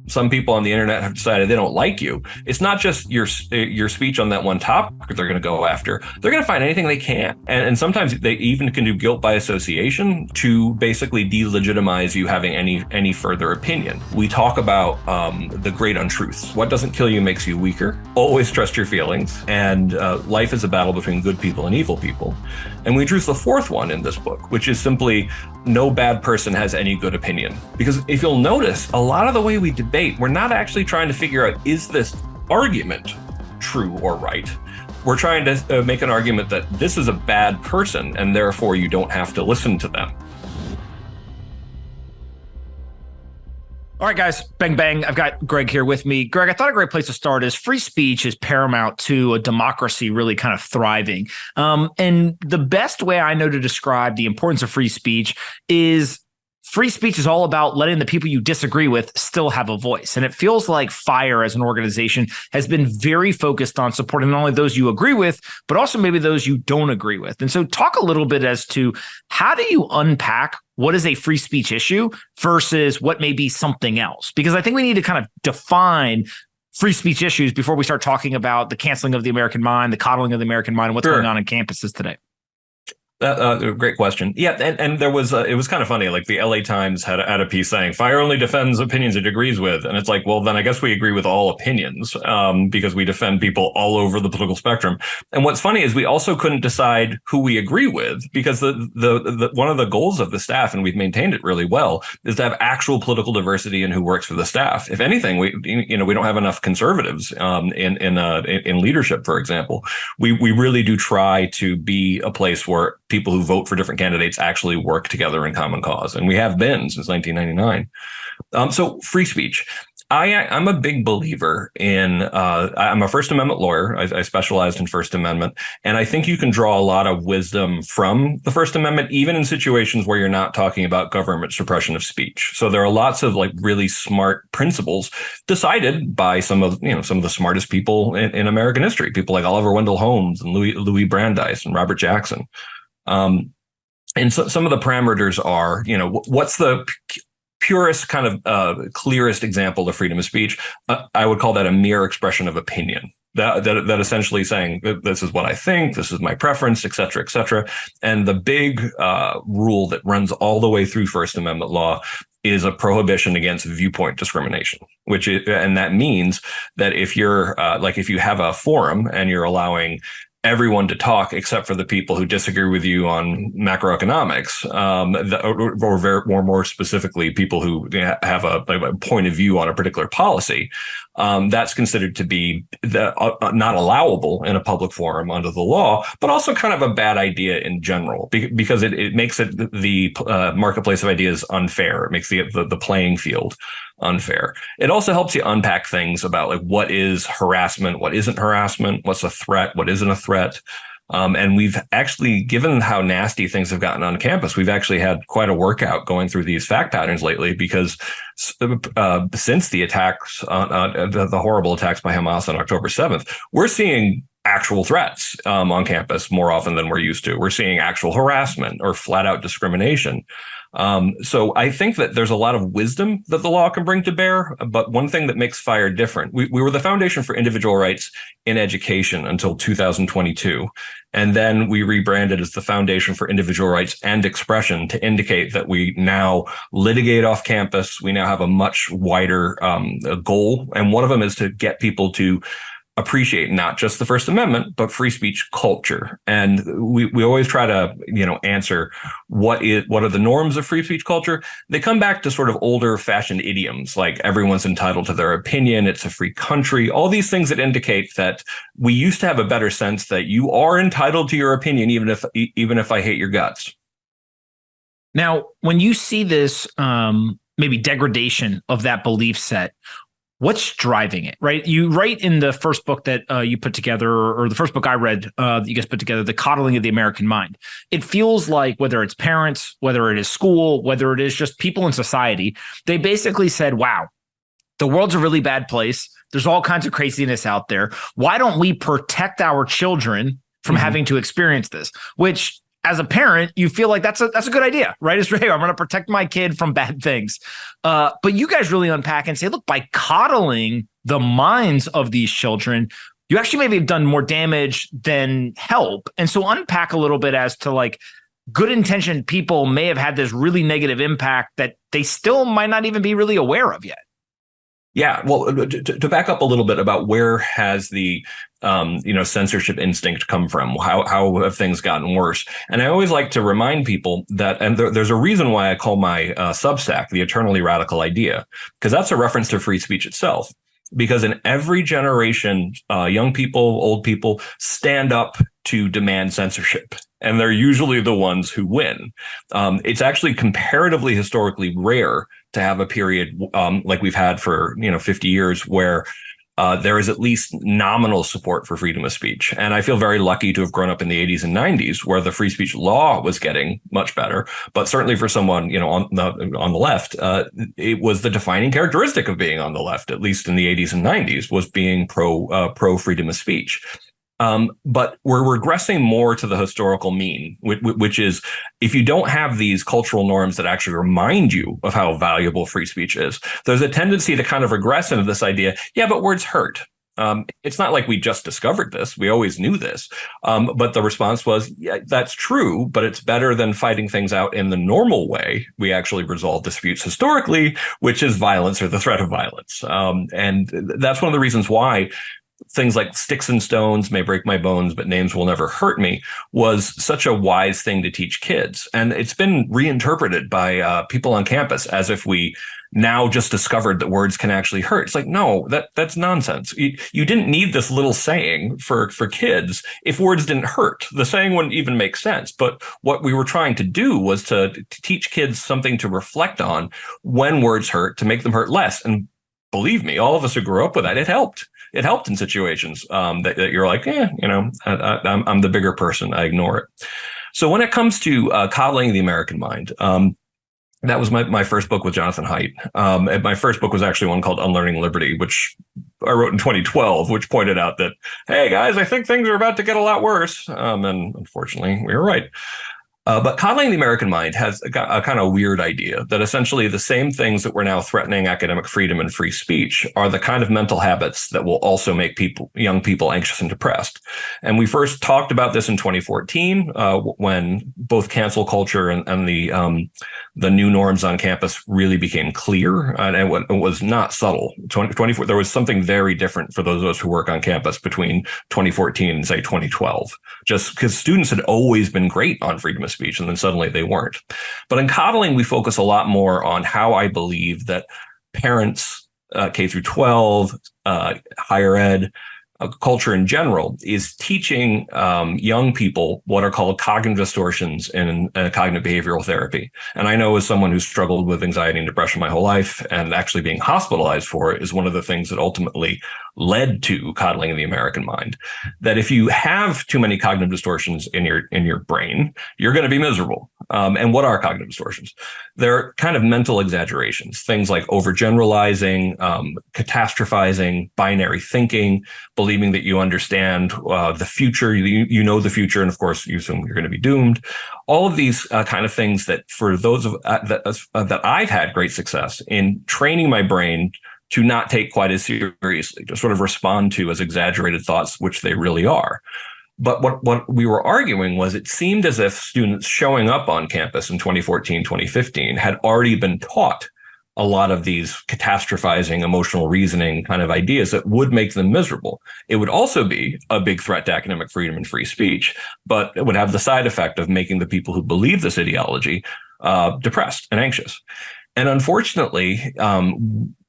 some people on the internet have decided they don't like you, it's not just your speech on that one topic they're going to go after. They're going to find anything they can. And sometimes they even can do guilt by association to basically delegitimize you having any further opinion. We talk about the great untruths. What doesn't kill you makes you weaker. Always trust your feelings. And life is a battle between good people and evil people. And we introduce the fourth one in this book, which is simply no bad person has any good opinion. Because if you'll notice, a lot of the way we debate, we're not actually trying to figure out, is this argument true or right? We're trying to make an argument that this is a bad person and therefore you don't have to listen to them. All right, guys, bang, bang. I've got Greg here with me. Greg, I thought a great place to start is free speech is paramount to a democracy really kind of thriving. And the best way I know to describe the importance of free speech is free speech is all about letting the people you disagree with still have a voice. And it feels like FIRE as an organization has been very focused on supporting not only those you agree with, but also maybe those you don't agree with. And so talk a little bit as to how do you unpack what is a free speech issue versus what may be something else? Because I think we need to kind of define free speech issues before we start talking about the canceling of the American mind, the coddling of the American mind, and what's going on in campuses today. Great question. Yeah, and there was it was kind of funny. Like the LA Times had a piece saying FIRE only defends opinions it agrees with, and it's like, well, then I guess we agree with all opinions because we defend people all over the political spectrum. And what's funny is we also couldn't decide who we agree with because the one of the goals of the staff, and we've maintained it really well, is to have actual political diversity in who works for the staff. If anything, we don't have enough conservatives in leadership, for example. We really do try to be a place where people who vote for different candidates actually work together in common cause. And we have been since 1999. So free speech. I'm a big believer in, I'm a First Amendment lawyer. I specialized in First Amendment. And I think you can draw a lot of wisdom from the First Amendment, even in situations where you're not talking about government suppression of speech. So there are lots of like really smart principles decided by some of the smartest people in American history, people like Oliver Wendell Holmes and Louis Brandeis and Robert Jackson. And so some of the parameters are, what's the purest kind of clearest example of freedom of speech? I would call that a mere expression of opinion. That essentially saying this is what I think, this is my preference, et cetera, et cetera. And the big rule that runs all the way through First Amendment law is a prohibition against viewpoint discrimination, and that means that if you're if you have a forum and you're allowing everyone to talk except for the people who disagree with you on macroeconomics, or more specifically, people who have a point of view on a particular policy. That's considered to be not allowable in a public forum under the law, but also kind of a bad idea in general because it makes the marketplace of ideas unfair. It makes the playing field unfair. It also helps you unpack things about like what is harassment, what isn't harassment, what's a threat, what isn't a threat. And we've actually, given how nasty things have gotten on campus, we've actually had quite a workout going through these fact patterns lately because since the attacks, the horrible attacks by Hamas on October 7th, we're seeing actual threats on campus more often than we're used to. We're seeing actual harassment or flat out discrimination. So I think that there's a lot of wisdom that the law can bring to bear. But one thing that makes FIRE different, we were the Foundation for Individual Rights in Education until 2022. And then we rebranded as the Foundation for Individual Rights and Expression to indicate that we now litigate off campus. We now have a much wider goal. And one of them is to get people to appreciate not just the First Amendment, but free speech culture. And we always try to, answer what are the norms of free speech culture. They come back to sort of older fashioned idioms, like everyone's entitled to their opinion. It's a free country. All these things that indicate that we used to have a better sense that you are entitled to your opinion, even if I hate your guts. Now, when you see this, maybe degradation of that belief set, what's driving it, right? You write in the first book that you put together, or the first book I read that you guys put together, The Coddling of the American Mind. It feels like whether it's parents, whether it is school, whether it is just people in society, they basically said, wow, the world's a really bad place. There's all kinds of craziness out there. Why don't we protect our children from having to experience this? Which as a parent, you feel like that's a good idea, right? It's right. I'm going to protect my kid from bad things. But you guys really unpack and say, look, by coddling the minds of these children, you actually maybe have done more damage than help. And so unpack a little bit as to like good intentioned people may have had this really negative impact that they still might not even be really aware of yet. Yeah, well, to back up a little bit about where has the censorship instinct come from? How have things gotten worse? And I always like to remind people that, and there's a reason why I call my Substack the Eternally Radical Idea, because that's a reference to free speech itself. Because in every generation, young people, old people stand up to demand censorship, and they're usually the ones who win. It's actually comparatively historically rare to have a period like we've had for 50 years where there is at least nominal support for freedom of speech. And I feel very lucky to have grown up in the 80s and 90s where the free speech law was getting much better. But certainly for someone, on the left, it was the defining characteristic of being on the left, at least in the 80s and 90s, was being pro freedom of speech. But we're regressing more to the historical mean, which is if you don't have these cultural norms that actually remind you of how valuable free speech is, there's a tendency to kind of regress into this idea. Yeah, but words hurt. It's not like we just discovered this. We always knew this. But the response was, yeah, that's true, but it's better than fighting things out in the normal way. We actually resolve disputes historically, which is violence or the threat of violence. And that's one of the reasons why things like sticks and stones may break my bones, but names will never hurt me was such a wise thing to teach kids. And it's been reinterpreted by people on campus as if we now just discovered that words can actually hurt. It's like, no, that's nonsense. You didn't need this little saying for kids if words didn't hurt. The saying wouldn't even make sense. But what we were trying to do was to teach kids something to reflect on when words hurt, to make them hurt less. And believe me, all of us who grew up with that, it helped. It helped in situations that you're like, I'm the bigger person. I ignore it. So when it comes to coddling the American mind, that was my first book with Jonathan Haidt. And my first book was actually one called Unlearning Liberty, which I wrote in 2012, which pointed out that, hey, guys, I think things are about to get a lot worse. And unfortunately, we were right. But coddling the American mind has a kind of weird idea that essentially the same things that we're now threatening academic freedom and free speech are the kind of mental habits that will also make young people anxious and depressed. And we first talked about this in 2014 when both cancel culture and the new norms on campus really became clear, and it was not subtle. 2024, there was something very different for those of us who work on campus between 2014 and say 2012, just because students had always been great on freedom of speech, and then suddenly they weren't. But in coddling, we focus a lot more on how I believe that parents, K through 12, higher ed, culture in general, is teaching young people what are called cognitive distortions in cognitive behavioral therapy. And I know as someone who's struggled with anxiety and depression my whole life, and actually being hospitalized for it is one of the things that ultimately led to coddling of the American mind. That if you have too many cognitive distortions in your brain, you're going to be miserable. And what are cognitive distortions? They're kind of mental exaggerations, things like overgeneralizing, catastrophizing, binary thinking, believing that you understand the future, you know the future, and of course you assume you're going to be doomed. All of these kind of things that for those of that I've had great success in training my brain to not take quite as seriously, to sort of respond to as exaggerated thoughts, which they really are. But what we were arguing was it seemed as if students showing up on campus in 2014, 2015 had already been taught a lot of these catastrophizing, emotional reasoning kind of ideas that would make them miserable. It would also be a big threat to academic freedom and free speech, but it would have the side effect of making the people who believe this ideology depressed and anxious. And unfortunately,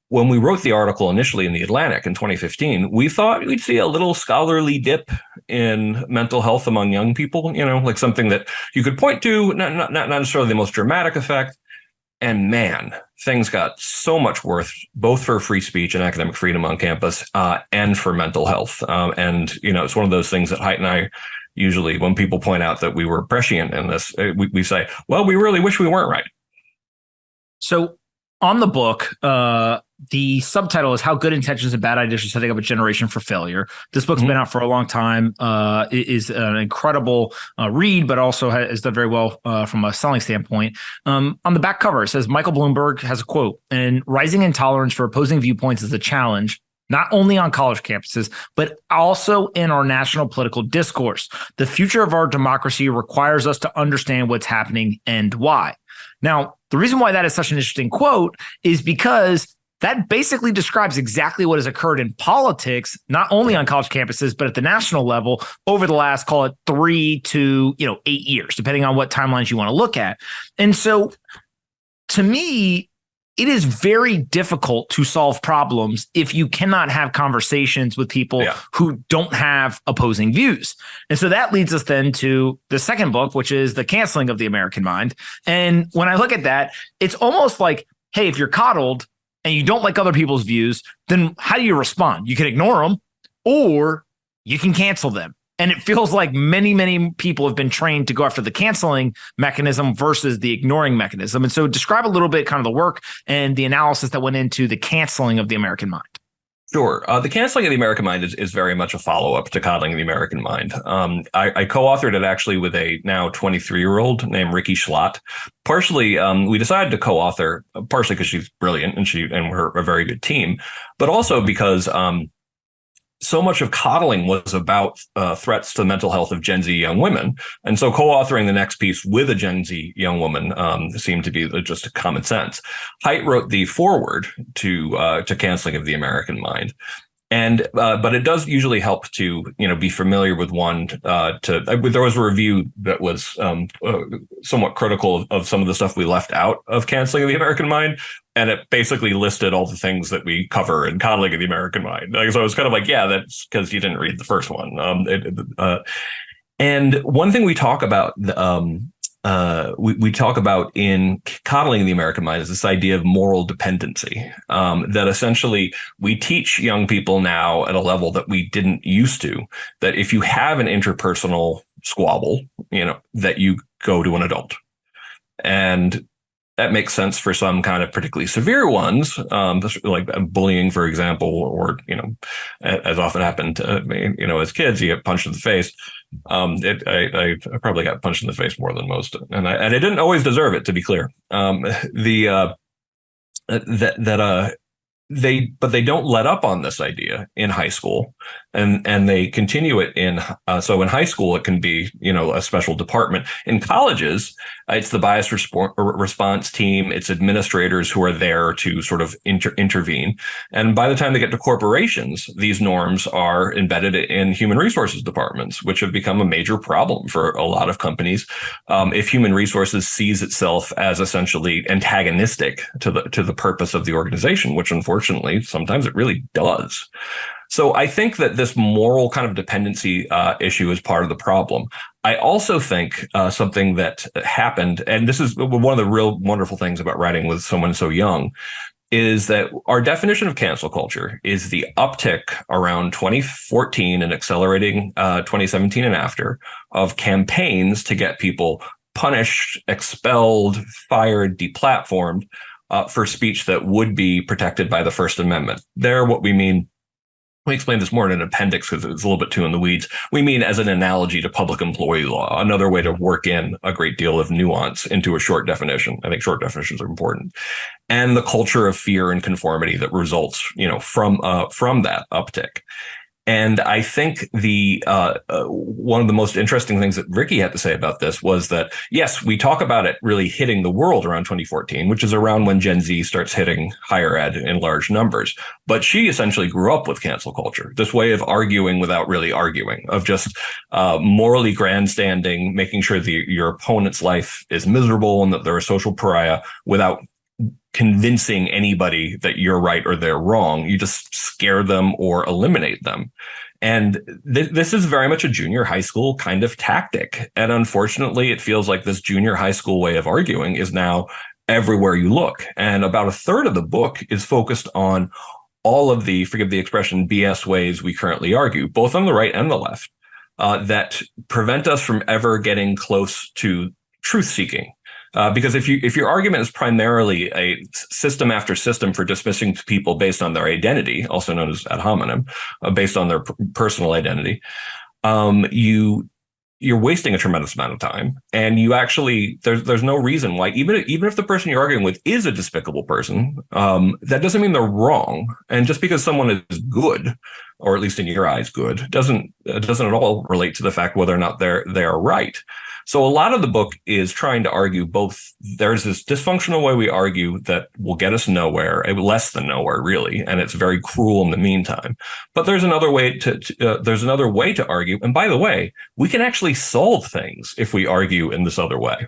when we wrote the article initially in The Atlantic in 2015, we thought we'd see a little scholarly dip in mental health among young people, like something that you could point to, not necessarily the most dramatic effect. And man, things got so much worse, both for free speech and academic freedom on campus, and for mental health. And it's one of those things that Haidt and I usually, when people point out that we were prescient in this, we say, well, we really wish we weren't right. So on the book, The subtitle is How Good Intentions and Bad Ideas Are Setting Up a Generation for Failure. This book's been out for a long time. It is an incredible read, but also has done very well from a selling standpoint. On the back cover, it says Michael Bloomberg has a quote, and rising intolerance for opposing viewpoints is a challenge, not only on college campuses, but also in our national political discourse. The future of our democracy requires us to understand what's happening and why. Now, the reason why that is such an interesting quote is because that basically describes exactly what has occurred in politics, not only on college campuses, but at the national level over the last, call it 3 to 8 years, depending on what timelines you want to look at. And so to me, it is very difficult to solve problems if you cannot have conversations with people who don't have opposing views. And so that leads us then to the second book, which is The Canceling of the American Mind. And when I look at that, it's almost like, hey, if you're coddled and you don't like other people's views, then how do you respond? You can ignore them or you can cancel them. And it feels like many, many people have been trained to go after the canceling mechanism versus the ignoring mechanism. And so describe a little bit kind of the work and the analysis that went into the canceling of the American mind. Sure. The Canceling of the American Mind is very much a follow-up to Codling the American Mind. I co-authored it actually with a now 23-year-old named Ricky Schlott. Partially, we decided to co-author, partially because she's brilliant and we're a very good team, but also because so much of coddling was about threats to the mental health of Gen Z young women. And so co-authoring the next piece with a Gen Z young woman seemed to be just common sense. Haidt wrote the foreword to Canceling of the American Mind. And but it does usually help to be familiar with one. There was a review that was somewhat critical of some of the stuff we left out of Canceling of the American Mind, and it basically listed all the things that we cover in Codling of the American Mind. So I was kind of like, yeah, that's because you didn't read the first one. And one thing we talk about. We talk about in Coddling the American Mind is this idea of moral dependency, that essentially we teach young people now at a level that we didn't used to, that if you have an interpersonal squabble, that you go to an adult. And that makes sense for some kind of particularly severe ones, like bullying, for example, or, as often happened to, as kids, you get punched in the face. I probably got punched in the face more than most, and I didn't always deserve it, to be clear. They don't let up on this idea in high school, and they continue it in so in high school it can be a special department. In colleges, it's the bias response team, it's administrators who are there to sort of intervene, and by the time they get to corporations, these norms are embedded in human resources departments, which have become a major problem for a lot of companies. If human resources sees itself as essentially antagonistic to the purpose of the organization, which unfortunately sometimes it really does. So I think that this moral kind of dependency issue is part of the problem. I also think something that happened, and this is one of the real wonderful things about writing with someone so young, is that our definition of cancel culture is the uptick around 2014 and accelerating 2017 and after of campaigns to get people punished, expelled, fired, deplatformed for speech that would be protected by the First Amendment. What we mean, we explained this more in an appendix because it's a little bit too in the weeds. We mean as an analogy to public employee law, another way to work in a great deal of nuance into a short definition. I think short definitions are important. And the culture of fear and conformity that results, from that uptick. And I think the one of the most interesting things that Ricky had to say about this was that, yes, we talk about it really hitting the world around 2014, which is around when Gen Z starts hitting higher ed in large numbers. But she essentially grew up with cancel culture, this way of arguing without really arguing, of just morally grandstanding, making sure your opponent's life is miserable and that they're a social pariah without convincing anybody that you're right or they're wrong. You just scare them or eliminate them. And this is very much a junior high school kind of tactic. And unfortunately, it feels like this junior high school way of arguing is now everywhere you look. And about a third of the book is focused on all of the, forgive the expression, BS ways we currently argue, both on the right and the left, that prevent us from ever getting close to truth seeking. Because if your argument is primarily a system after system for dismissing people based on their identity, also known as ad hominem, based on their personal identity, you're wasting a tremendous amount of time, and you actually there's no reason why, even if the person you're arguing with is a despicable person, that doesn't mean they're wrong. And just because someone is good, or at least in your eyes good, doesn't at all relate to the fact whether or not they are right. So a lot of the book is trying to argue both. There's this dysfunctional way we argue that will get us nowhere, less than nowhere, really, and it's very cruel in the meantime. But there's another way to argue. And by the way, we can actually solve things if we argue in this other way.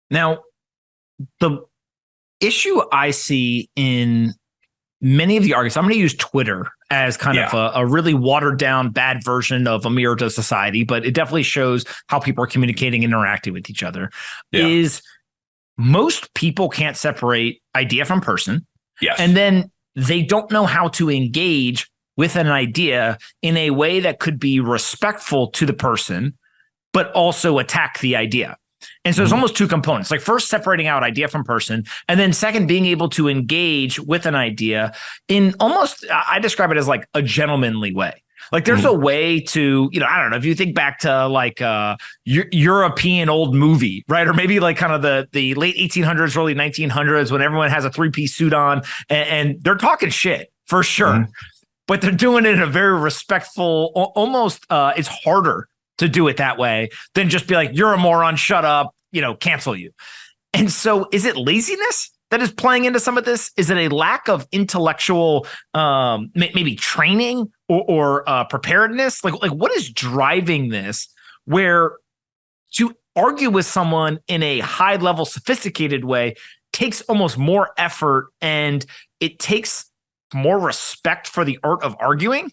Now, the issue I see in many of the arguments, I'm going to use Twitter as kind of a really watered down bad version of a mirror to society, but it definitely shows how people are communicating, interacting with each other, is most people can't separate idea from person. Yes. And then they don't know how to engage with an idea in a way that could be respectful to the person, but also attack the idea. And so there's almost two components, like first separating out idea from person, and then second, being able to engage with an idea in almost, I describe it as like a gentlemanly way. Like there's a way to, I don't know, if you think back to like European old movie, right? Or maybe like kind of the late 1800s, early 1900s, when everyone has a three-piece suit on and they're talking shit for sure, but they're doing it in a very respectful, almost it's harder to do it that way than just be like, you're a moron, shut up, cancel you. And so is it laziness that is playing into some of this? Is it a lack of intellectual, maybe training or preparedness? Like what is driving this, where to argue with someone in a high level, sophisticated way takes almost more effort, and it takes more respect for the art of arguing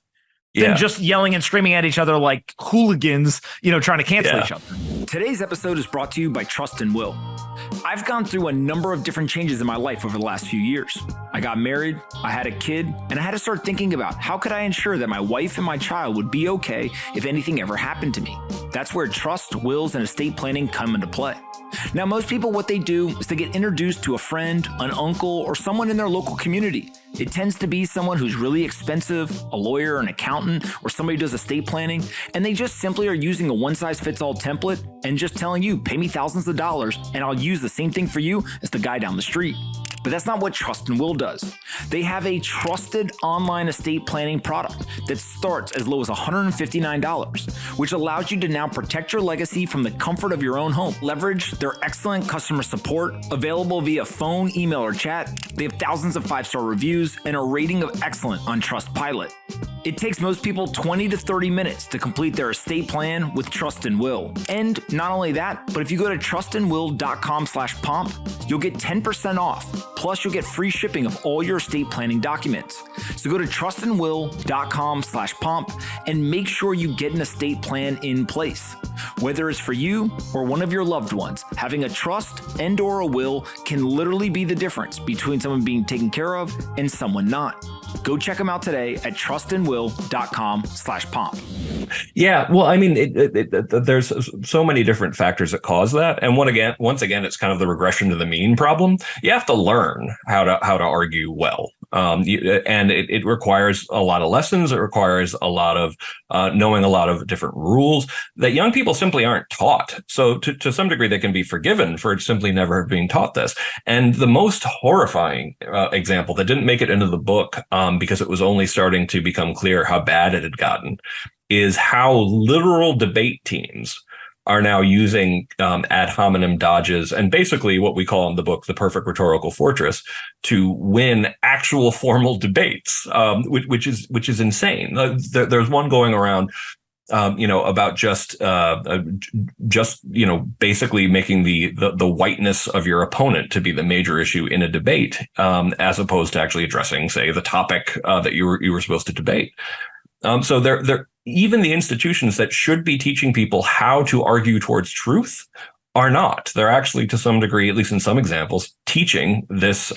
than just yelling and screaming at each other like hooligans, trying to cancel each other. Today's episode is brought to you by Trust and Will. I've gone through a number of different changes in my life over the last few years. I got married, I had a kid, and I had to start thinking about how could I ensure that my wife and my child would be okay if anything ever happened to me. That's where trust, wills, and estate planning come into play. Now, most people, what they do is they get introduced to a friend, an uncle, or someone in their local community. It tends to be someone who's really expensive, a lawyer, an accountant, or somebody who does estate planning, and they just simply are using a one-size-fits-all template and just telling you, pay me thousands of dollars, and I'll use the same thing for you as the guy down the street. But that's not what Trust and Will does. They have a trusted online estate planning product that starts as low as $159, which allows you to now protect your legacy from the comfort of your own home. Leverage their excellent customer support, available via phone, email, or chat. They have thousands of 5-star reviews and a rating of excellent on Trustpilot. It takes most people 20 to 30 minutes to complete their estate plan with Trust and Will. And not only that, but if you go to trustandwill.com/pomp, you'll get 10% off. Plus, you'll get free shipping of all your estate planning documents. So go to trustandwill.com/pomp and make sure you get an estate plan in place. Whether it's for you or one of your loved ones, having a trust and or a will can literally be the difference between someone being taken care of and someone not. Go check them out today at trustandwill.com/pomp. Yeah, well, I mean, there's so many different factors that cause that, and once again, it's kind of the regression to the mean problem. You have to learn how to argue well, and it requires a lot of lessons. It requires a lot of knowing a lot of different rules that young people simply aren't taught. So to some degree, they can be forgiven for simply never being taught this. And the most horrifying example that didn't make it into the book, because it was only starting to become clear how bad it had gotten, is how literal debate teams are now using ad hominem dodges and basically what we call in the book the perfect rhetorical fortress to win actual formal debates, which is insane. There's one going around, about just basically making the whiteness of your opponent to be the major issue in a debate, as opposed to actually addressing, say, the topic that you were supposed to debate. So even the institutions that should be teaching people how to argue towards truth are not. They're actually, to some degree, at least in some examples, teaching this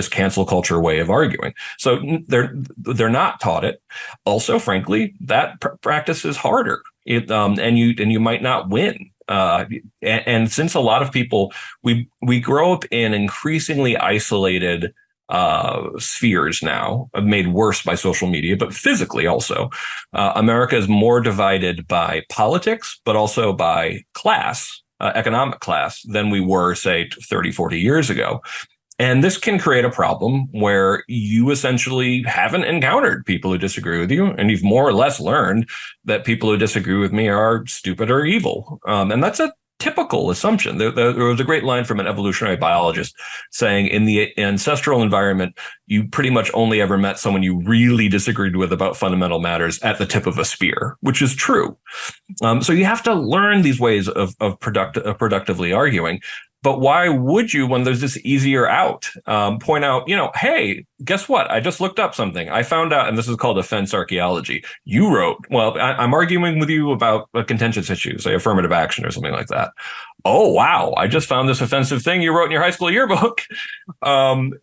cancel culture way of arguing. So they're not taught it. Also, frankly, that practice is harder. And you might not win And since a lot of people, we grow up in increasingly isolated spheres now, made worse by social media, but physically also. America is more divided by politics, but also by class, economic class, than we were, say, 30, 40 years ago. And this can create a problem where you essentially haven't encountered people who disagree with you, and you've more or less learned that people who disagree with me are stupid or evil. And that's a typical assumption. There was a great line from an evolutionary biologist saying in the ancestral environment, you pretty much only ever met someone you really disagreed with about fundamental matters at the tip of a spear, which is true. So you have to learn these ways of productively arguing. But why would you, when there's this easier out, point out, hey, guess what? I just looked up something. I found out, and this is called offense archaeology. You wrote, well, I'm arguing with you about a contentious issue, say affirmative action or something like that. Oh, wow. I just found this offensive thing you wrote in your high school yearbook. And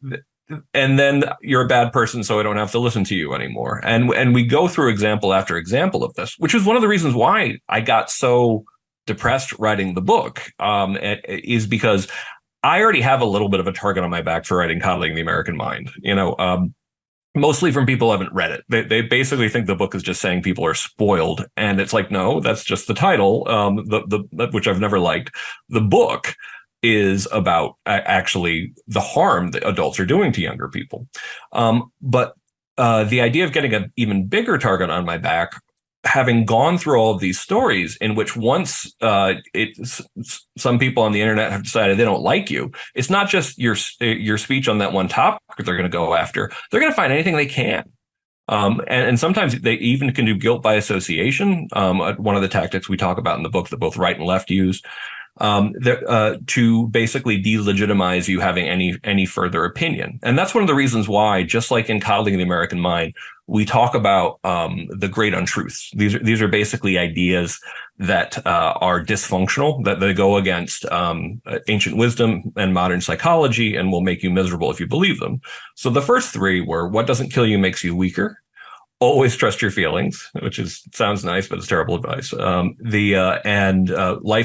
then you're a bad person, so I don't have to listen to you anymore. And we go through example after example of this, which is one of the reasons why I got so depressed writing the book, is because I already have a little bit of a target on my back for writing Coddling the American Mind, mostly from people who haven't read it. They basically think the book is just saying people are spoiled. And it's like, no, that's just the title, which I've never liked. The book is about actually the harm that adults are doing to younger people. But the idea of getting an even bigger target on my back, having gone through all of these stories in which once some people on the internet have decided they don't like you, it's not just your speech on that one topic they're going to go after. They're going to find anything they can. And sometimes they even can do guilt by association. One of the tactics we talk about in the book that both right and left use, to basically delegitimize you having any further opinion. And that's one of the reasons why, just like in Coddling the American Mind, we talk about the great untruths. These are basically ideas that are dysfunctional, that they go against ancient wisdom and modern psychology and will make you miserable if you believe them. So the first three were: what doesn't kill you makes you weaker. Always trust your feelings, which sounds nice, but it's terrible advice. Life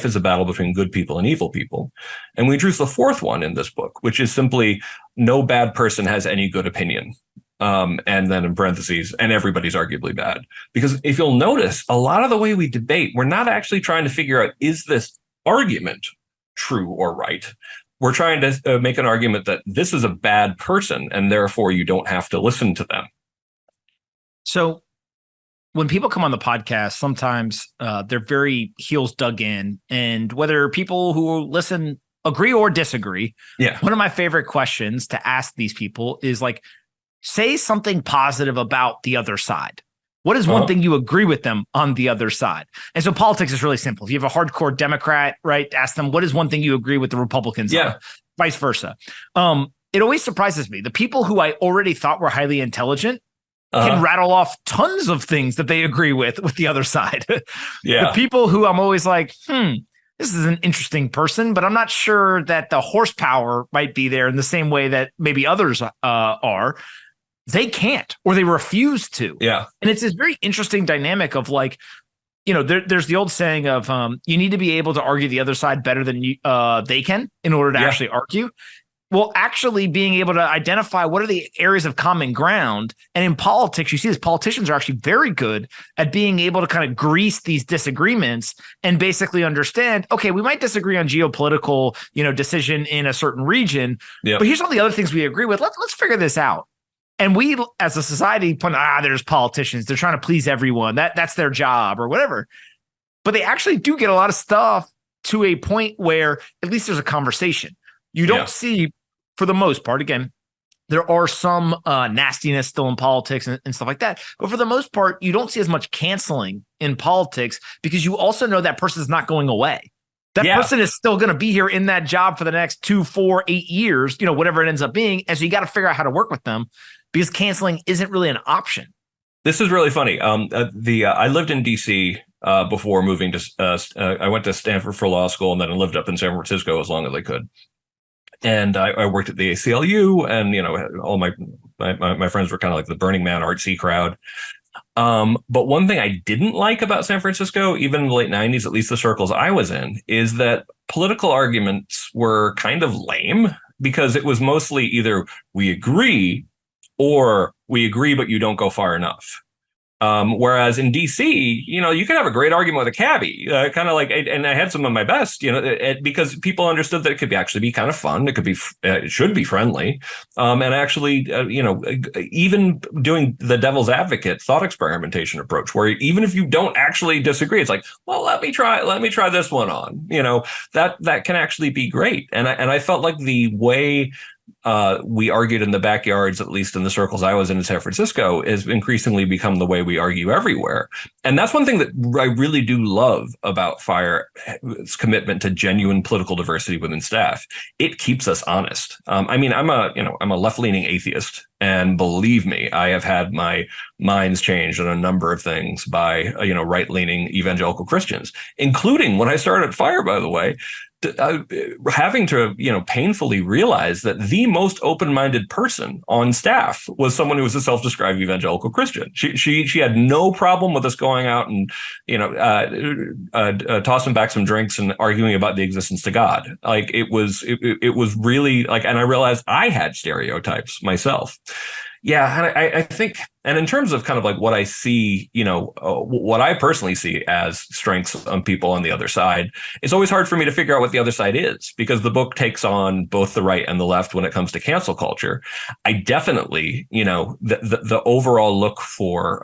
is a battle between good people and evil people. And we introduce the fourth one in this book, which is simply: no bad person has any good opinion. And then in parentheses, and everybody's arguably bad. Because if you'll notice, a lot of the way we debate, we're not actually trying to figure out, is this argument true or right? We're trying to make an argument that this is a bad person, and therefore you don't have to listen to them. So when people come on the podcast, sometimes they're very heels dug in, and whether people who listen agree or disagree, one of my favorite questions to ask these people is like, say something positive about the other side. What is one thing you agree with them on the other side? And so politics is really simple. If you have a hardcore Democrat, right, ask them, what is one thing you agree with the Republicans on? Vice versa. It always surprises me. The people who I already thought were highly intelligent can rattle off tons of things that they agree with the other side. The people who I'm always like, this is an interesting person, but I'm not sure that the horsepower might be there in the same way that maybe others are. They can't, or they refuse to. And it's this very interesting dynamic of like, there's the old saying of you need to be able to argue the other side better than they can in order to actually argue. Well, actually being able to identify what are the areas of common ground. And in politics, you see this, politicians are actually very good at being able to kind of grease these disagreements and basically understand, okay, we might disagree on geopolitical, decision in a certain region, but here's all the other things we agree with. Let's figure this out. And we, as a society, there's politicians. They're trying to please everyone. That's their job or whatever. But they actually do get a lot of stuff to a point where at least there's a conversation. You don't see, for the most part, again, there are some nastiness still in politics and stuff like that. But for the most part, you don't see as much canceling in politics because you also know that person is not going away. That person is still going to be here in that job for the next 2, 4, 8 years, whatever it ends up being. And so you got to figure out how to work with them because canceling isn't really an option. This is really funny. I lived in D.C. Before moving to, I went to Stanford for law school, and then I lived up in San Francisco as long as I could. And I worked at the ACLU, and all my friends were kind of like the Burning Man artsy crowd. But one thing I didn't like about San Francisco, even in the late 90s, at least the circles I was in, is that political arguments were kind of lame because it was mostly either we agree or we agree, but you don't go far enough. Whereas in DC, you could have a great argument with a cabbie, kind of like, and I had some of my best, because people understood that it could actually be kind of fun. It could be, it should be friendly. And actually, even doing the devil's advocate thought experimentation approach, where even if you don't actually disagree, it's like, well, let me try this one on, that can actually be great. And I felt like the way we argued in the backyards, at least in the circles I was in San Francisco, has increasingly become the way we argue everywhere. And that's one thing that I really do love about FIRE's commitment to genuine political diversity within staff. It keeps us honest. I'm a left-leaning atheist, and believe me, I have had my minds changed on a number of things by right-leaning evangelical Christians, including when I started FIRE, by the way. Having to painfully realize that the most open-minded person on staff was someone who was a self-described evangelical Christian. She had no problem with us going out and tossing back some drinks and arguing about the existence of God. Like it was really like, and I realized I had stereotypes myself. Yeah, and I think, and in terms of kind of like what I see, what I personally see as strengths on people on the other side, it's always hard for me to figure out what the other side is, because the book takes on both the right and the left when it comes to cancel culture. I definitely, the overall look for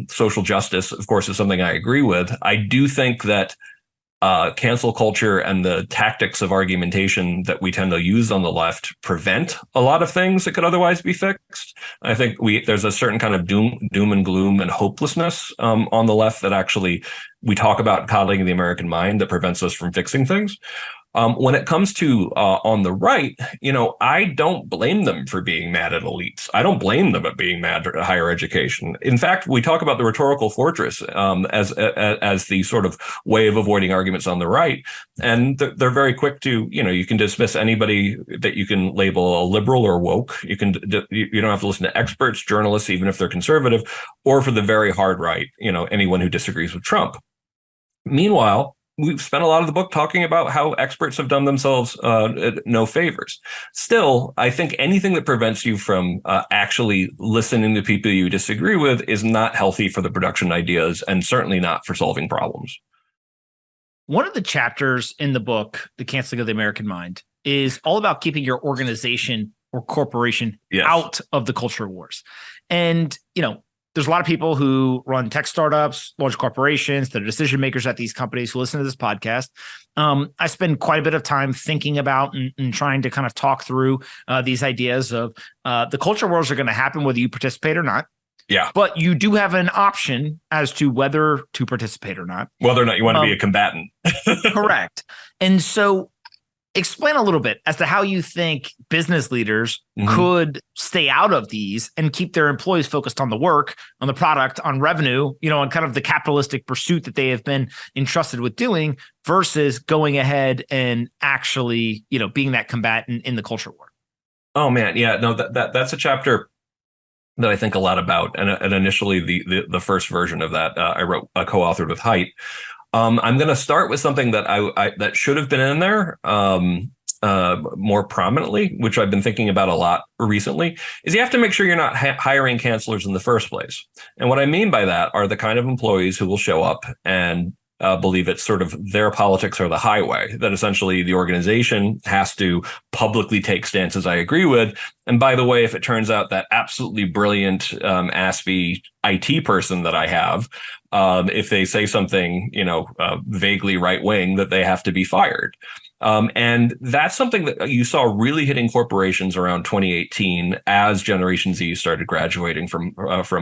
social justice, of course, is something I agree with. I do think that cancel culture and the tactics of argumentation that we tend to use on the left prevent a lot of things that could otherwise be fixed. I think there's a certain kind of doom and gloom and hopelessness on the left that actually we talk about coddling the American mind that prevents us from fixing things. When it comes to on the right, I don't blame them for being mad at elites. I don't blame them at being mad at higher education. In fact, we talk about the rhetorical fortress as the sort of way of avoiding arguments on the right. And they're very quick to, you can dismiss anybody that you can label a liberal or woke. You don't have to listen to experts, journalists, even if they're conservative, or for the very hard right, anyone who disagrees with Trump. Meanwhile, we've spent a lot of the book talking about how experts have done themselves no favors. Still, I think anything that prevents you from actually listening to people you disagree with is not healthy for the production of ideas, and certainly not for solving problems. One of the chapters in the book, The Canceling of the American Mind, is all about keeping your organization or corporation out of the culture wars. And, there's a lot of people who run tech startups, large corporations, that are decision makers at these companies who listen to this podcast. I spend quite a bit of time thinking about and trying to kind of talk through these ideas of the culture wars are going to happen whether you participate or not. Yeah. But you do have an option as to whether to participate or not. Whether or not you want to be a combatant. Correct. And so explain a little bit as to how you think business leaders could stay out of these and keep their employees focused on the work, on the product, on revenue, on kind of the capitalistic pursuit that they have been entrusted with doing, versus going ahead and actually, being that combatant in the culture war. Oh man, yeah, no, that's a chapter that I think a lot about, and initially the first version of that I wrote, co-authored with Haidt. I'm going to start with something that that should have been in there more prominently, which I've been thinking about a lot recently, is you have to make sure you're not hiring cancelers in the first place. And what I mean by that are the kind of employees who will show up and believe it's sort of their politics are the highway, that essentially the organization has to publicly take stances I agree with. And by the way, if it turns out that absolutely brilliant ASPE IT person that I have, if they say something, vaguely right wing, that they have to be fired. And that's something that you saw really hitting corporations around 2018 as Generation Z started graduating from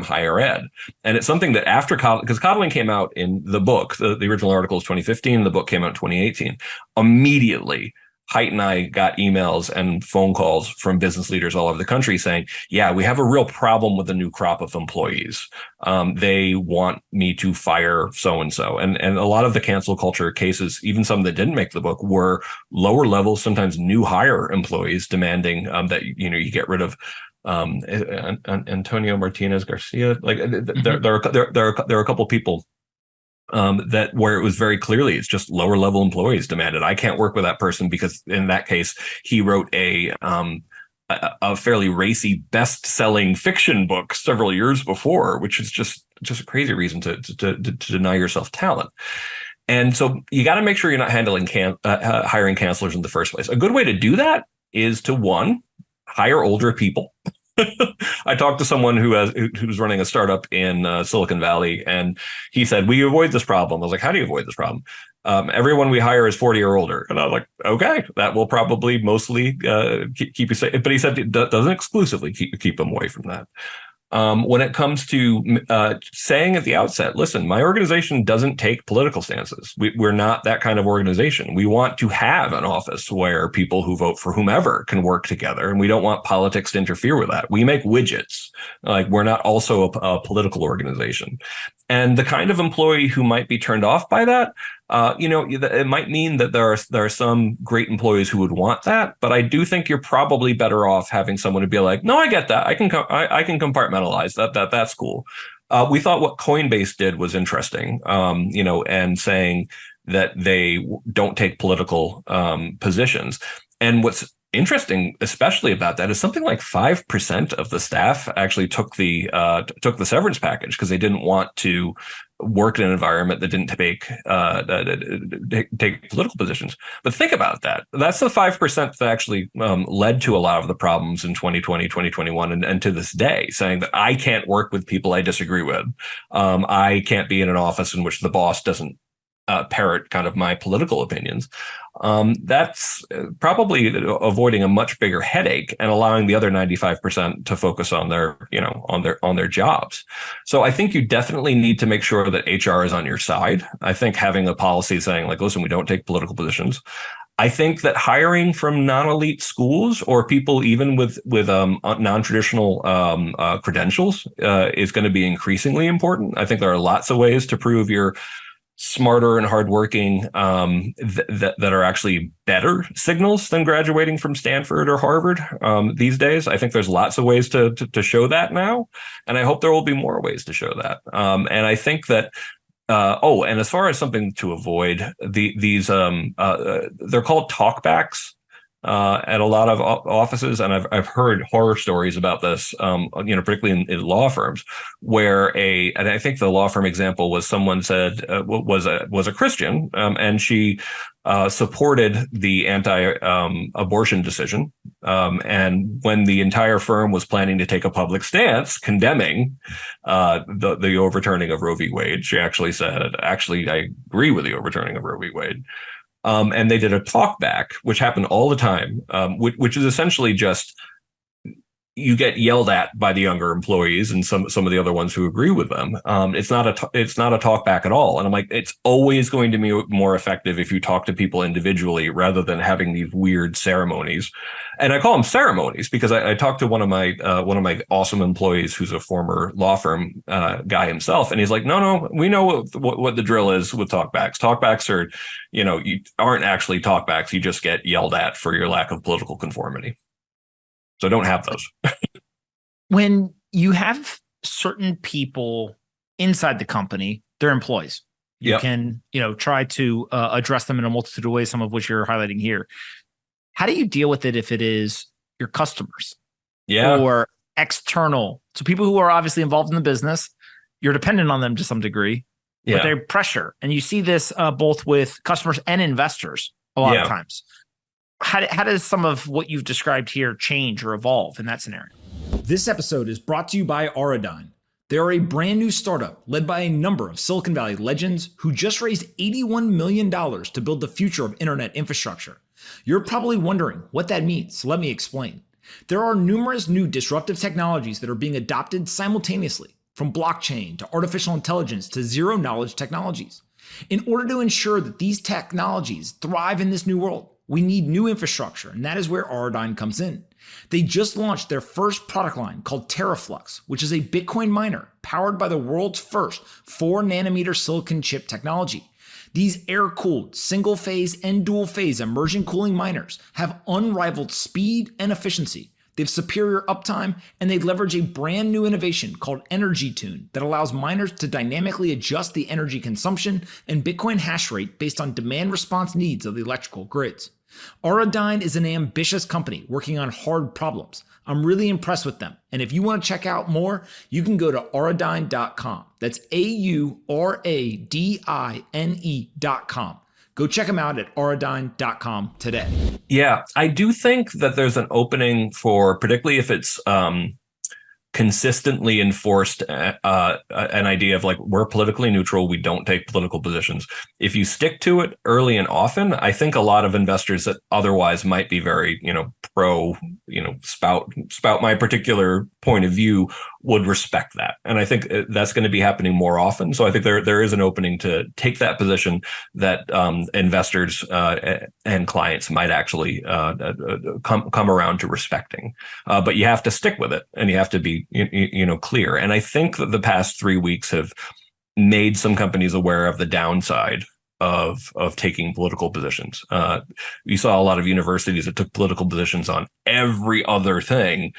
higher ed. And it's something that after because Codling came out in the book, the original article is 2015, the book came out in 2018, immediately Haidt and I got emails and phone calls from business leaders all over the country saying, yeah, we have a real problem with the new crop of employees. They want me to fire so-and-so. And a lot of the cancel culture cases, even some that didn't make the book, were lower level, sometimes new hire employees demanding that, you get rid of Antonio Martinez Garcia. Like there are a couple people that where it was very clearly it's just lower level employees demanded. I can't work with that person because in that case he wrote a fairly racy best-selling fiction book several years before, which is just a crazy reason to deny yourself talent. And so you got to make sure you're not handling hiring counselors in the first place. A good way to do that is to, one, hire older people. I talked to someone who's running a startup in Silicon Valley, and he said, we avoid this problem. I was like, how do you avoid this problem? Everyone we hire is 40 or older. And I was like, okay, that will probably mostly keep you safe. But he said it doesn't exclusively keep them away from that. When it comes to saying at the outset, listen, my organization doesn't take political stances. We're not that kind of organization. We want to have an office where people who vote for whomever can work together, and we don't want politics to interfere with that. We make widgets. Like, we're not also a political organization. And the kind of employee who might be turned off by that, it might mean that there are some great employees who would want that, but I do think you're probably better off having someone to be like, no, I get that. I can compartmentalize that. That's cool. We thought what Coinbase did was interesting, and saying that they don't take political positions. And what's interesting, especially about that, is something like 5% of the staff actually took the severance package because they didn't want to work in an environment that didn't take political positions. But think about that. That's the 5% that actually led to a lot of the problems in 2020, 2021, and to this day, saying that I can't work with people I disagree with. I can't be in an office in which the boss doesn't parrot kind of my political opinions. That's probably avoiding a much bigger headache and allowing the other 95% to focus on their jobs. So I think you definitely need to make sure that HR is on your side. I think having a policy saying like, listen, we don't take political positions. I think that hiring from non-elite schools or people even with non-traditional credentials is going to be increasingly important. I think there are lots of ways to prove you're smarter and hardworking that are actually better signals than graduating from Stanford or Harvard these days. I think there's lots of ways to show that now, and I hope there will be more ways to show that. And I think that and as far as something to avoid, these they're called talkbacks. At a lot of offices, and I've heard horror stories about this, particularly in law firms, where and I think the law firm example was someone said was a Christian, and she supported the anti-abortion decision, and when the entire firm was planning to take a public stance condemning the overturning of Roe v. Wade, she actually said, "Actually, I agree with the overturning of Roe v. Wade." And they did a talk back, which happened all the time, which is essentially just you get yelled at by the younger employees and some of the other ones who agree with them. It's not a talk back at all. And I'm like, it's always going to be more effective if you talk to people individually rather than having these weird ceremonies. And I call them ceremonies because I talked to one of my awesome employees who's a former law firm guy himself, and he's like, no, we know what the drill is with talkbacks. Talkbacks are, you aren't actually talkbacks. You just get yelled at for your lack of political conformity. So don't have those. When you have certain people inside the company, they're employees. You can, try to address them in a multitude of ways, some of which you're highlighting here. How do you deal with it if it is your customers? Or external? So people who are obviously involved in the business, you're dependent on them to some degree, but they're pressure. And you see this both with customers and investors a lot of times. How does some of what you've described here change or evolve in that scenario? This episode is brought to you by Auradine. They are a brand new startup led by a number of Silicon Valley legends who just raised $81 million to build the future of internet infrastructure. You're probably wondering what that means, so let me explain. There are numerous new disruptive technologies that are being adopted simultaneously, from blockchain to artificial intelligence to zero-knowledge technologies. In order to ensure that these technologies thrive in this new world, we need new infrastructure, and that is where Auradine comes in. They just launched their first product line called Teraflux, which is a Bitcoin miner powered by the world's first 4-nanometer silicon chip technology. These air-cooled, single-phase and dual-phase immersion cooling miners have unrivaled speed and efficiency. They have superior uptime, and they leverage a brand new innovation called Energy Tune that allows miners to dynamically adjust the energy consumption and Bitcoin hash rate based on demand response needs of the electrical grids. Auradine is an ambitious company working on hard problems. I'm really impressed with them. And if you want to check out more, you can go to auradine.com. That's AURADINE.com. Go check them out at auradine.com today. Yeah, I do think that there's an opening for, particularly if it's consistently enforced an idea of like, we're politically neutral, we don't take political positions. If you stick to it early and often, I think a lot of investors that otherwise might be very, pro, spout my particular point of view would respect that. And I think that's going to be happening more often. So I think there is an opening to take that position that investors and clients might actually come around to respecting. But you have to stick with it, and you have to be clear. And I think that the past 3 weeks have made some companies aware of the downside of taking political positions. You saw a lot of universities that took political positions on every other thing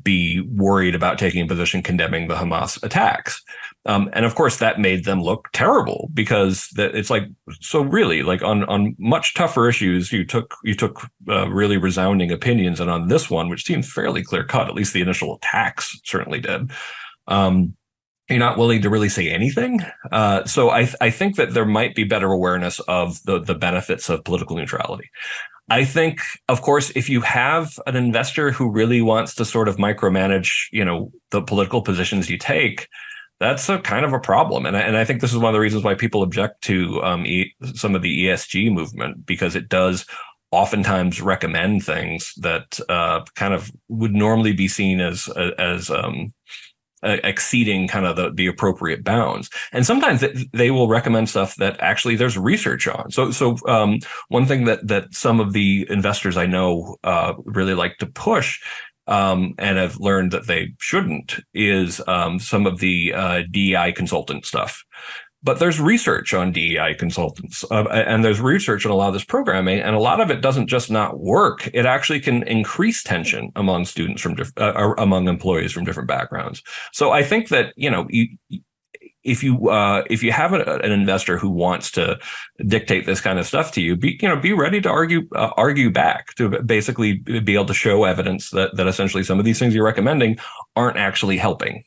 be worried about taking a position condemning the Hamas attacks. And of course, that made them look terrible, because it's like, so really, like on much tougher issues, you took really resounding opinions. And on this one, which seemed fairly clear cut, at least the initial attacks certainly did, you're not willing to really say anything. So I think that there might be better awareness of the benefits of political neutrality. I think, of course, if you have an investor who really wants to sort of micromanage, the political positions you take, that's a kind of a problem. And I think this is one of the reasons why people object to some of the ESG movement, because it does oftentimes recommend things that kind of would normally be seen as exceeding kind of the appropriate bounds. And sometimes they will recommend stuff that actually there's research on. So one thing that some of the investors I know really like to push and have learned that they shouldn't is some of the DEI consultant stuff. But there's research on DEI consultants, and there's research on a lot of this programming, and a lot of it doesn't just not work. It actually can increase tension among students from among employees from different backgrounds. So I think that if you have an investor who wants to dictate this kind of stuff to you, be ready to argue back, to basically be able to show evidence that essentially some of these things you're recommending aren't actually helping.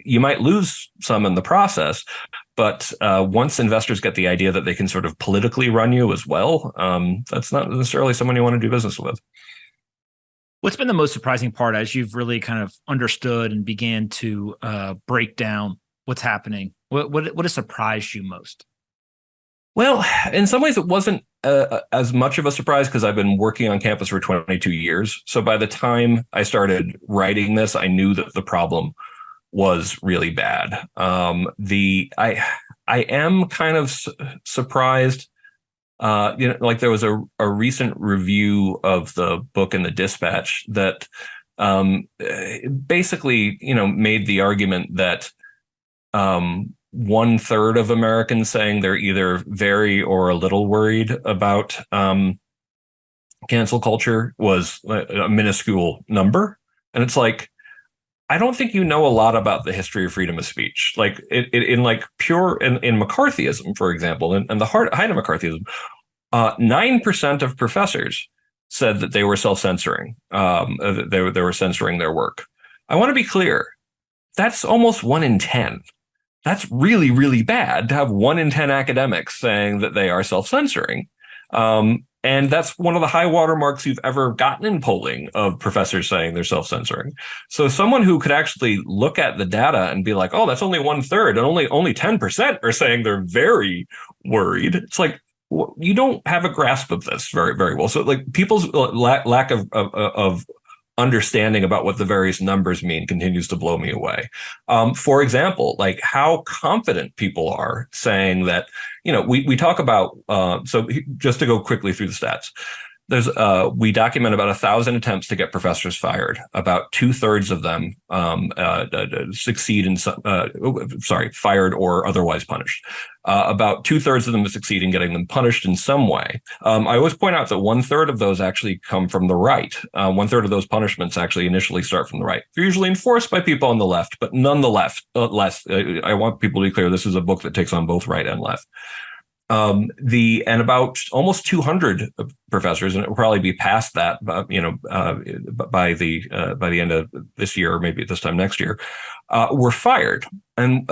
You might lose some in the process, but once investors get the idea that they can sort of politically run you as well, that's not necessarily someone you want to do business with. What's been the most surprising part as you've really kind of understood and began to break down what's happening? What has surprised you most? Well, in some ways, it wasn't as much of a surprise, because I've been working on campus for 22 years. So by the time I started writing this, I knew that the problem was really bad. I am kind of surprised. Like there was a recent review of the book in the Dispatch that basically, made the argument that 1/3 of Americans saying they're either very or a little worried about cancel culture was a minuscule number. And it's like, I don't think you know a lot about the history of freedom of speech. Like in McCarthyism, for example, and the height of McCarthyism, 9% of professors said that they were self-censoring. They were censoring their work. I want to be clear. That's almost 1 in 10. That's really, really bad to have 1 in 10 academics saying that they are self-censoring. And that's one of the high watermarks you've ever gotten in polling of professors saying they're self-censoring. So someone who could actually look at the data and be like, oh, that's only 1/3, and only 10% are saying they're very worried. It's like, you don't have a grasp of this very, very well. So like people's lack of understanding about what the various numbers mean continues to blow me away. For example, like how confident people are saying that, we talk about, so just to go quickly through the stats, There's we document about 1,000 attempts to get professors fired. About 2/3 of them succeed in fired or otherwise punished. About 2/3 of them succeed in getting them punished in some way. I always point out that 1/3 of those actually come from the right. 1/3 of those punishments actually initially start from the right. They're usually enforced by people on the left, but nonetheless, I want people to be clear. This is a book that takes on both right and left. And about almost 200 professors, and it will probably be past that, by the end of this year, or maybe at this time next year, were fired. And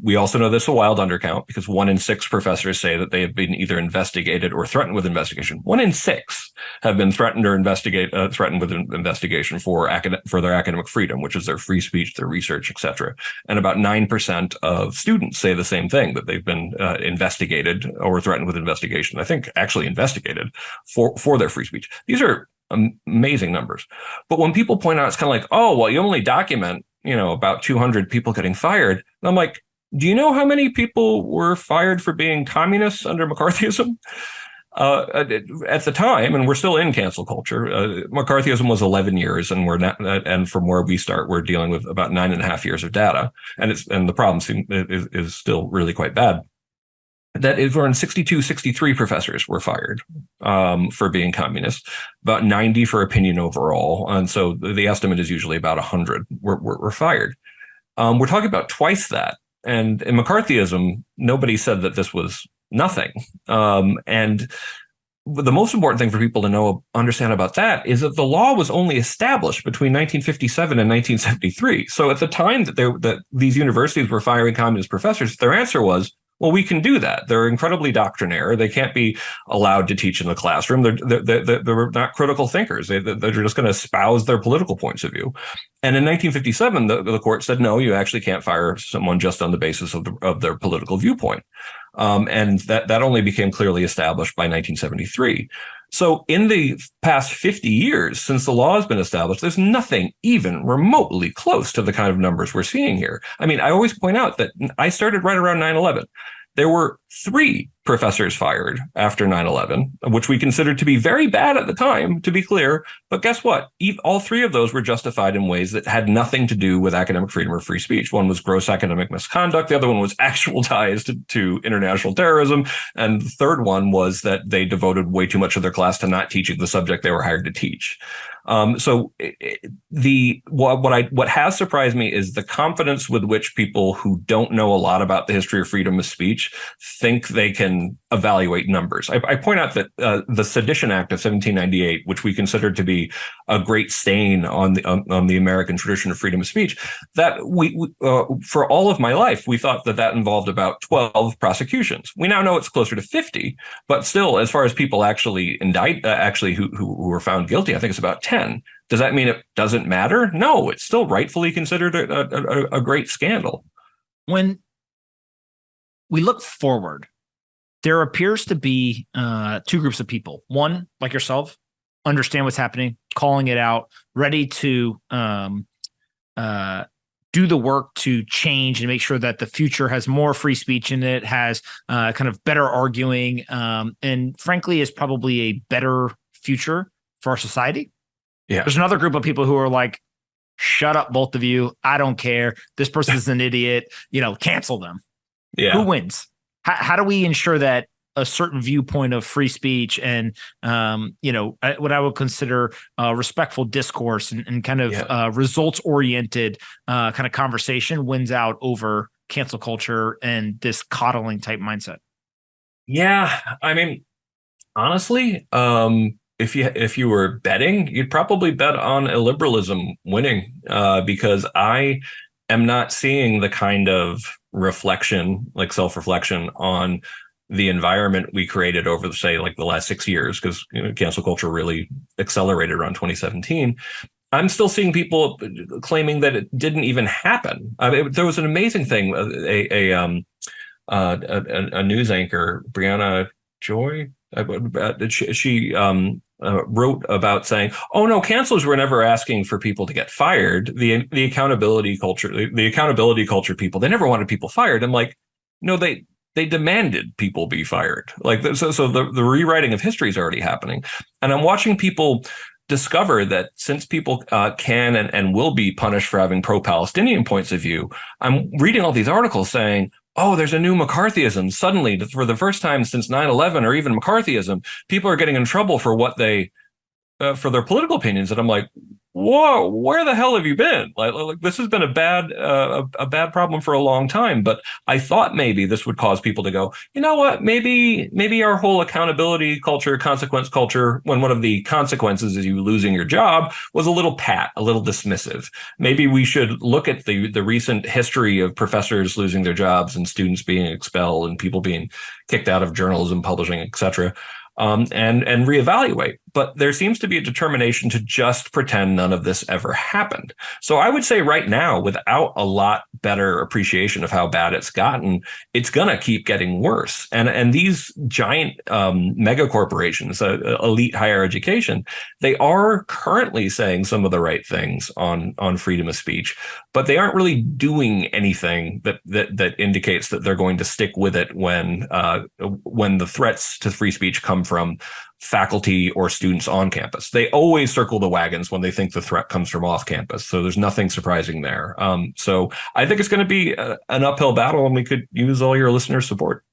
we also know this is a wild undercount, because 1 in 6 professors say that they have been either investigated or threatened with investigation. 1 in 6 have been threatened or threatened with an investigation for their academic freedom, which is their free speech, their research, etc. And about 9% of students say the same thing, that they've been investigated or threatened with investigation. I think actually investigated for their free speech. These are amazing numbers. But when people point out, it's kind of like, oh, well, you only document, about 200 people getting fired. And I'm like, do you know how many people were fired for being communists under McCarthyism? At the time, and we're still in cancel culture, McCarthyism was 11 years, and and from where we start, we're dealing with about 9.5 years of data, and the problem is still really quite bad. That is, around 62, 63 professors were fired for being communists, about 90 for opinion overall. And so the estimate is usually about 100 were fired. We're talking about twice that. And in McCarthyism, nobody said that this was nothing. And the most important thing for people to understand about that is that the law was only established between 1957 and 1973. So at the time that these universities were firing communist professors, their answer was, well, we can do that. They're incredibly doctrinaire. They can't be allowed to teach in the classroom. They're not critical thinkers. They're just going to espouse their political points of view. And in 1957, the court said, no, you actually can't fire someone just on the basis of their political viewpoint. And that only became clearly established by 1973. So in the past 50 years, since the law has been established, there's nothing even remotely close to the kind of numbers we're seeing here. I mean, I always point out that I started right around 9/11. There were 3 professors fired after 9/11, which we considered to be very bad at the time, to be clear. But guess what? All 3 of those were justified in ways that had nothing to do with academic freedom or free speech. One was gross academic misconduct. The other one was actual ties to international terrorism. And the third one was that they devoted way too much of their class to not teaching the subject they were hired to teach. What has surprised me is the confidence with which people who don't know a lot about the history of freedom of speech think they can evaluate numbers. I point out that the Sedition Act of 1798, which we consider to be a great stain on the American tradition of freedom of speech, that we for all of my life we thought that involved about 12 prosecutions. We now know it's closer to 50, but still, as far as people actually who were found guilty, I think it's about 10. Does that mean it doesn't matter? No, it's still rightfully considered a great scandal. When we look forward, there appears to be 2 groups of people. One, like yourself, understand what's happening, calling it out, ready to do the work to change and make sure that the future has more free speech in it, has kind of better arguing, and frankly is probably a better future for our society. Yeah. There's another group of people who are like, shut up, both of you. I don't care. This person is an idiot. Cancel them. Yeah. Who wins? How do we ensure that a certain viewpoint of free speech and, what I would consider respectful discourse and kind of results-oriented kind of conversation wins out over cancel culture and this coddling type mindset? Yeah. I mean, honestly, if you were betting, you'd probably bet on illiberalism winning, because I am not seeing the kind of reflection, like self-reflection, on the environment we created over, say, like the last 6 years, because cancel culture really accelerated around 2017. I'm still seeing people claiming that it didn't even happen. There was an amazing thing. A news anchor, Brianna Joy, she wrote about saying, "Oh no, cancelers were never asking for people to get fired. The accountability culture people, they never wanted people fired." I'm like, no, they they demanded people be fired. Like, so the rewriting of history is already happening. And I'm watching people discover that since people can and will be punished for having pro-Palestinian points of view, I'm reading all these articles saying, oh, there's a new McCarthyism. Suddenly, for the first time since 9/11 or even McCarthyism, people are getting in trouble for what they for their political opinions. And I'm like, whoa, where the hell have you been? Like this has been a bad problem for a long time. But I thought maybe this would cause people to go, you know what? Maybe our whole accountability culture, consequence culture, when one of the consequences is you losing your job, was a little pat, a little dismissive. Maybe we should look at the recent history of professors losing their jobs and students being expelled and people being kicked out of journalism, publishing, etc. And reevaluate. But there seems to be a determination to just pretend none of this ever happened. So I would say right now, without a lot better appreciation of how bad it's gotten, it's going to keep getting worse. And these giant mega corporations, elite higher education, they are currently saying some of the right things on freedom of speech, but they aren't really doing anything that indicates that they're going to stick with it when the threats to free speech come from faculty or students on campus. They always circle the wagons when they think the threat comes from off campus. So there's nothing surprising there. So I think it's going to be an uphill battle, and we could use all your listeners' support.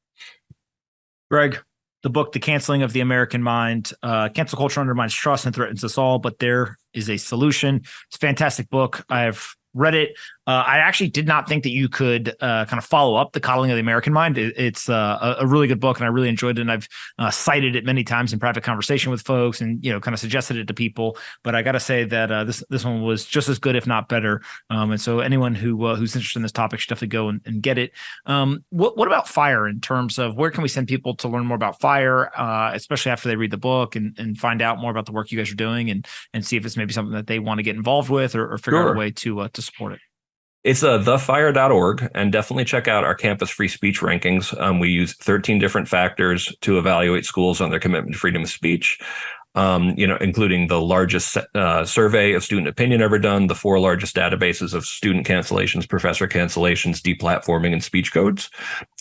Greg, the book, The Canceling of the American Mind, Cancel Culture Undermines Trust and Threatens Us All, but There is a Solution. It's a fantastic book. I've read it. I actually did not think that you could kind of follow up The Coddling of the American Mind. It's a really good book, and I really enjoyed it. And I've cited it many times in private conversation with folks, and kind of suggested it to people. But I got to say that this one was just as good, if not better. And so anyone who's interested in this topic should definitely go and get it. What about FIRE in terms of where can we send people to learn more about FIRE, especially after they read the book and find out more about the work you guys are doing and see if it's maybe something that they want to get involved with or figure out a way to support it? It's thefire.org, and definitely check out our campus free speech rankings. We use 13 different factors to evaluate schools on their commitment to freedom of speech. Including the largest survey of student opinion ever done, the 4 largest databases of student cancellations, professor cancellations, deplatforming, and speech codes.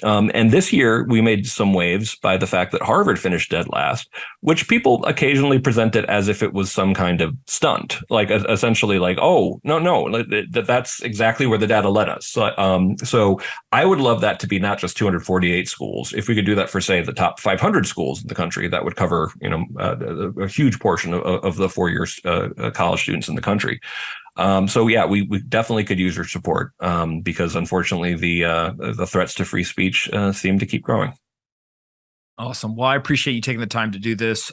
And this year, we made some waves by the fact that Harvard finished dead last, which people occasionally present it as if it was some kind of stunt, like essentially like, oh, no, that's exactly where the data led us. So I would love that to be not just 248 schools. If we could do that for, say, the top 500 schools in the country, that would cover, a huge portion of the 4-year college students in the country. So yeah, we definitely could use your support because unfortunately the threats to free speech seem to keep growing. Awesome. Well, I appreciate you taking the time to do this.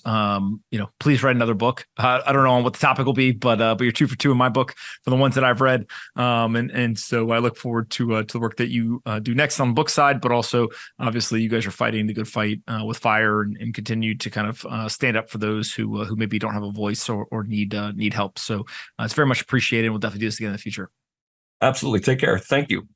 Please write another book. I don't know what the topic will be, but you're 2 for 2 in my book for the ones that I've read. And so I look forward to the work that you do next on the book side, but also obviously you guys are fighting the good fight with FIRE and continue to kind of stand up for those who maybe don't have a voice or need help. So it's very much appreciated. We'll definitely do this again in the future. Absolutely. Take care. Thank you.